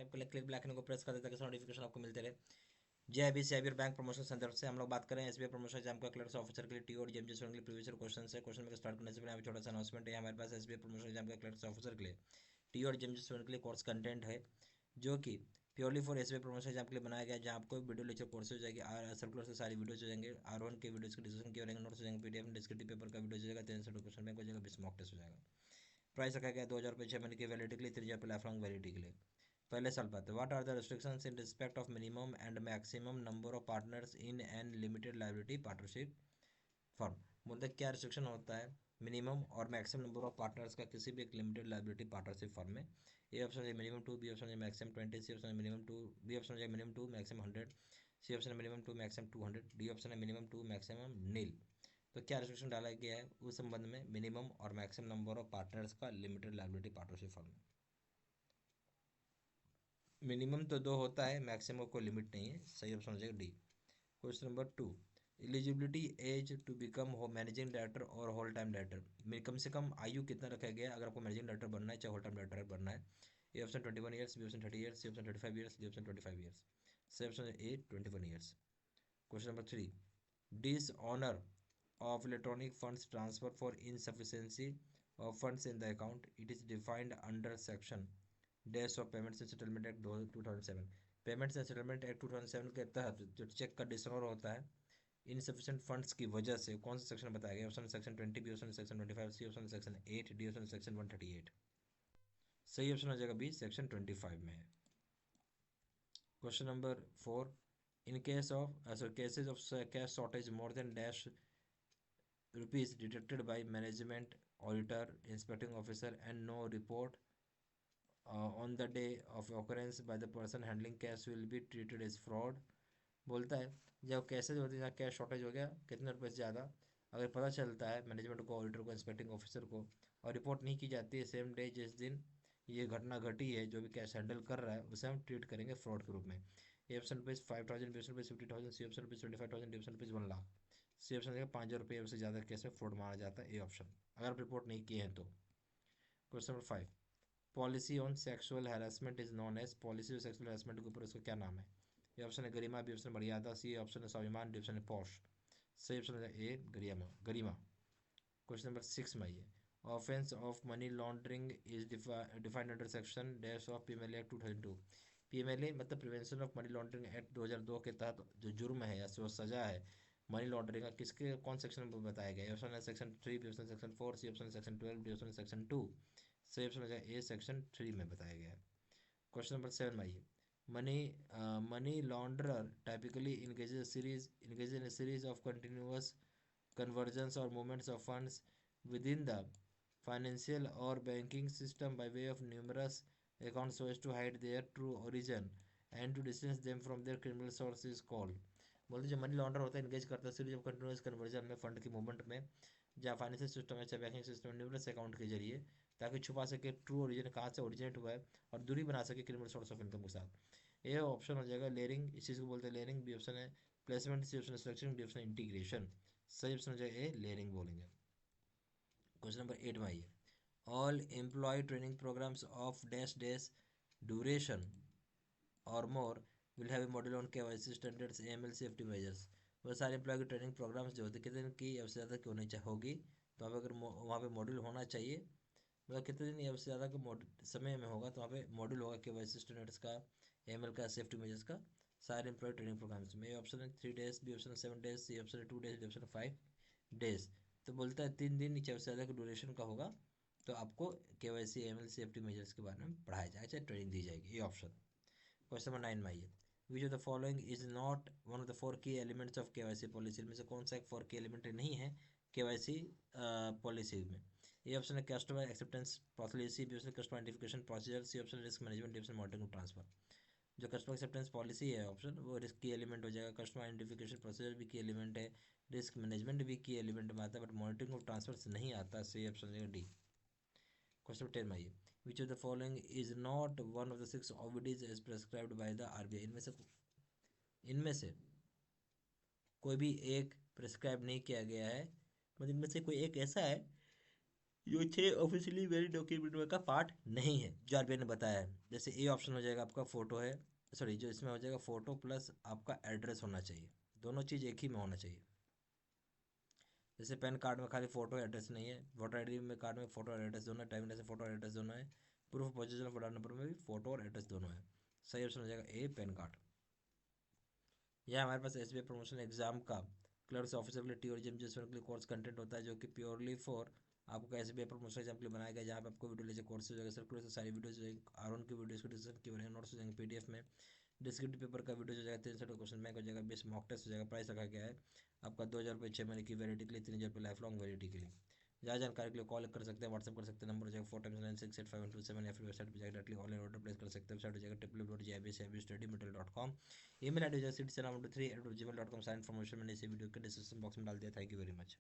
Subscribe कर ले, click bell icon को प्रेस कर दें ताकि नोटिफिकेशन आपको मिलते रहे। जय अभी से और बैंक प्रमोशन संदर्भ से हम लोग बात करें एसबीआई प्रमोशन एग्जाम का क्लर्क्स ऑफिसर के लिए टी और जेएमजी स्टूडेंट के लिए प्रीवियस क्वेश्चन है। क्वेश्चन में स्टार्ट करने से पहले छोटा सा अनाउंसमेंट है। हमारे पास एसबीआई प्रमोशन एग्जाम का क्लर्क्स ऑफिसर के लिए टी और जेएमजी स्टूडेंट के लिए कोर्स कंटेंट है जो कि purely for SBI promotion exam के लिए बनाया गया है, जहाँ आपको वीडियो लेक्चर कोर्स हो जाएगी, सर्कुलर से सारी वीडियोज हो जाएंगे, R1 के वीडियोज के डिस्कशन किए रहेंगे, नोट्स हो जाएंगे, पीडीएफ डिस्क्रिप्टिव पेपर का वीडियो हो जाएगा, 300 क्वेश्चन बैंक हो जाएगा, 20 मॉक टेस्ट हो जाएगा। प्राइस रखा गया 2000 रुपये 6 महीने की वैलिडिटी के लिए, 3000 रुपये लाइफ लॉन्ग वैलिडिटी के लिए। पहले साल बात है, what are the restrictions in respect of minimum and maximum number of partners in an limited liability partnership firm. बोलते क्या रिस्ट्रिक्शन होता है मिनिमम और मैक्सिमम नंबर ऑफ पार्टनर्स का किसी भी एक लिमिटेड लायबिलिटी पार्टनरशिप फर्म में। ए ऑप्शन है मिनिमम 2, बी ऑप्शन है मैक्सिमम 20, सी ऑप्शन है मिनिमम 2, बी ऑप्शन है मिनिमम 2 मैक्सिमम 100, सी ऑप्शन है मिनिमम 2 मैक्सिमम 200, डी ऑप्शन है मिनिमम 2 मैक्सिमम नील। तो क्या रिस्ट्रिक्शन डाला गया है उस संबंध में मिनिमम और मैक्सिमम नंबर ऑफ पार्टनर्स का लिमिटेड लायबिलिटी पार्टनरशिप फर्म में। मिनिमम तो 2 होता है, मैक्सिमम कोई लिमिट नहीं है, सही ऑप्शन हो जाएगा D. Question number 2, eligibility age to become हो मैनेजिंग डायरेक्टर और होल टाइम डायरेक्टर। कम से कम आयु कितना रखा गया है अगर आपको मैनेजिंग डायरेक्टर बनना है चाहे होल टाइम डायरेक्टर बनना है। A option 21 years, B option 30 years, C option 35 years, D option 25 years. C option A 21 years. Question number 3, dishonour of electronic funds transfer for insufficiency of funds in the account, it is defined under section dash of payments and settlement act 2007। Payments and settlement act 2007 के तहत जो check का dishonour होता है insufficient funds की वजह से, कौन सा सेक्शन बताया गया? Option section 20, B option section 25, C option section 8, D option section 138। सही ऑप्शन हो जाएगा बी, सेक्शन 25 में है। Question number 4, in case of cases of cash shortage more than dash rupees deducted by management, auditor, inspecting officer and no report on the day of occurrence by the person handling cash will be treated as fraud। बोलता है जब cases होती है, cash shortage हो गया कितने रुपए से ज़्यादा, अगर पता चलता है मैनेजमेंट को, ऑडिटर को, इंस्पेक्टिंग ऑफिसर को, और रिपोर्ट नहीं की जाती है सेम डे जिस दिन ये घटना घटी है, जो भी कैश हैंडल कर रहा है उसे हम ट्रीट करेंगे फ्रॉड के रूप में। A option rupees 5000, B option rupees 50,000, C option rupees 25,000, D option rupees 1,00,000। C option है 5,000 रुपये उससे ज़्यादा केस में फ्रॉड माना जाता है, ए ऑप्शन, अगर आप रिपोर्ट नहीं किए हैं तो। Question number 5, policy on sexual harassment is known as, policy on sexual harassment के ऊपर उसका क्या नाम है? ये ऑप्शन है गरिमा, बी ऑप्शन है मर्यादा, सी ऑप्शन है स्वाभिमान, डी ऑप्शन है पॉश। सही ऑप्शन है ए गरिमा, गरिमा। क्वेश्चन नंबर 6 में आइए, offence of money laundering is defined under section dash of PMLA act 2002। PMLA मतलब prevention of money laundering act 2002 के तहत जो जुर्म है या जो सजा है मनी लॉन्ड्रिंग का, किसके कौन सेक्शन में बताया गया है? ऑप्शन है section 3, B option section 4, C option section 12, D option section 2। सही ऑप्शन है ए सेक्शन 3 में बताया गया है। क्वेश्चन नंबर 7 में आइए, money money launderer typically engages in a series of continuous conversions or movements of funds within the financial or banking system by way of numerous accounts so as to hide their true origin and to distance them from their criminal source is called। बोलते जो money लॉन्डर होता है engage करता है series of continuous conversion में, fund की movement में, जहाँ फाइनेंशियल सिस्टम है चाहे बैंकिंग सिस्टम है, न्यूमरस अकाउंट के जरिए, ताकि छुपा सके ट्रू ओरिजिन कहाँ से ओरिजिनेट हुआ है और दूरी बना सके क्रिमिनल सोर्स ऑफ इनकम के साथ। ये ऑप्शन हो जाएगा लेयरिंग, इस चीज़ को बोलते हैं लेयरिंग, बी ऑप्शन है प्लेसमेंट, सी ऑप्शन है स्ट्रक्चरिंग, डी ऑप्शन है इंटीग्रेशन। सही ऑप्शन हो जाएगा ए लेयरिंग बोलेंगे। क्वेश्चन नंबर 8 में आइए, all employee training programmes of dash dash duration or more will have a module on KYC standards AML safety measures. वह सारे एम्प्लॉय की ट्रेनिंग प्रोग्राम्स जो होते हैं कितने दिन की या उससे ज़्यादा की होनी होगी, तो वहाँ पर अगर वहाँ पे मॉड्यूल होना चाहिए, मतलब कितने दिन या उससे ज़्यादा का समय में होगा तो वहाँ पे मॉड्यूल होगा केवाईसी स्टैंडर्ड्स का, एएमएल का, सेफ्टी मेजर्स का, सारे एम्प्लॉय ट्रेनिंग प्रोग्राम्स में। ऑप्शन है 3 डेज, बी ऑप्शन है 7 डेज, सी ऑप्शन है 2 डेज, डी ऑप्शन है 5 डेज। तो बोलता है 3 दिन नीचे उससे ज़्यादा का ड्यूरेशन का होगा तो आपको केवाईसी एएमएल सेफ्टी मेजर्स के बारे में पढ़ाया जाएगा, चाहे ट्रेनिंग दी जाएगी, ये ऑप्शन। क्वेश्चन नंबर 9 में आइए, which of the following is not one of the 4 की एलिमेंट्स ऑफ केवाईसी पॉलिसी, में से कौन सा एक 4 की एलिमेंट नहीं है केवाईसी पॉलिसी में? ए ऑप्शन है customer acceptance policy, B option customer identification procedure, C option risk management, D option monitoring transfer. जो कस्टमर एक्सेप्टेंस पॉलिसी है ऑप्शन, वो रिस्क की एलिमेंट हो जाएगा, कस्टमर आइडेंटिफिकेशन प्रोसीजर भी की एलिमेंट है, रिस्क मैनेजमेंट भी की एलिमेंट में आता है, बट मॉनिटरिंग ऑफ ट्रांसफर नहीं आता। सही ऑप्शन है डी। क्वेश्चन 10 में आइए, which of the following is not one of the 6 OVDs as prescribed by the RBI. इनमें से कोई भी एक प्रेस्क्राइब नहीं किया गया है, मतलब इनमें से कोई एक ऐसा है जो 6 ऑफिशियली वैलिड डॉक्यूमेंट का पार्ट नहीं है जो आरबीआई ने बताया है। जैसे ए ऑप्शन हो जाएगा आपका फोटो है, सॉरी जो इसमें हो जाएगा फोटो प्लस आपका एड्रेस होना चाहिए, दोनों चीज़ एक ही में होना चाहिए। जैसे पैन कार्ड में खाली फोटो एड्रेस नहीं है, वोटर आईडी में कार्ड में फोटो और एड्रेस दोनों है, ड्राइविंग लाइसेंस फोटो और एड्रेस दोनों है, proof of position of Aadhaar number में भी फोटो और एड्रेस दोनों है। सही ऑप्शन हो जाएगा ए पैन कार्ड। यह हमारे पास एसबीआई प्रमोशन एग्जाम का क्लर्क्स ऑफिसर के लिए टूरिज्म जिसमें के लिए कोर्स कंटेंट होता है जो कि प्योरली फॉर आपका एसबीआई प्रमोशन एग्जाम के लिए बनाया गया, जहाँ पे आपको वीडियो लेक्चर कोर्सेज वगैरह सर्कुलर सारी वीडियोज आर की वीडियोज को डिस्कशन की बने नोट्स हो जाएंगे पीडीएफ में। डिस्क्रिप्टिव पेपर का वीडियो हो जाएगा 3 सेट क्वेश्चन बैंक हो जाएगा, 20 मॉक टेस्ट हो जाएगा। प्राइस रखा गया है आपका 2,000 रुपये 6 महीने की वैलिडिटी के लिए, 3,000 रुपये लाइफ लॉन्ग वैलिडिटी के लिए। ज़्यादा जानकारी के लिए कॉल कर सकते हैं, व्हाट्सअप कर सकते हैं, नंबर हो जाएगा 4x968517 या फिर वेबसाइट पर जाकर डायरेक्टली ऑनलाइन ऑर्डर प्लेस कर सकते हैं। वेबसाइट हो जाएगा www.jibstudymaterial.com। ईमेल आईडी हो जाएगा citizen3@gmail.com। सारी इन्फॉर्मेशन मैंने इसी वीडियो के डिस्क्रिप्शन बॉक्स में डाल दिया। Thank you very much.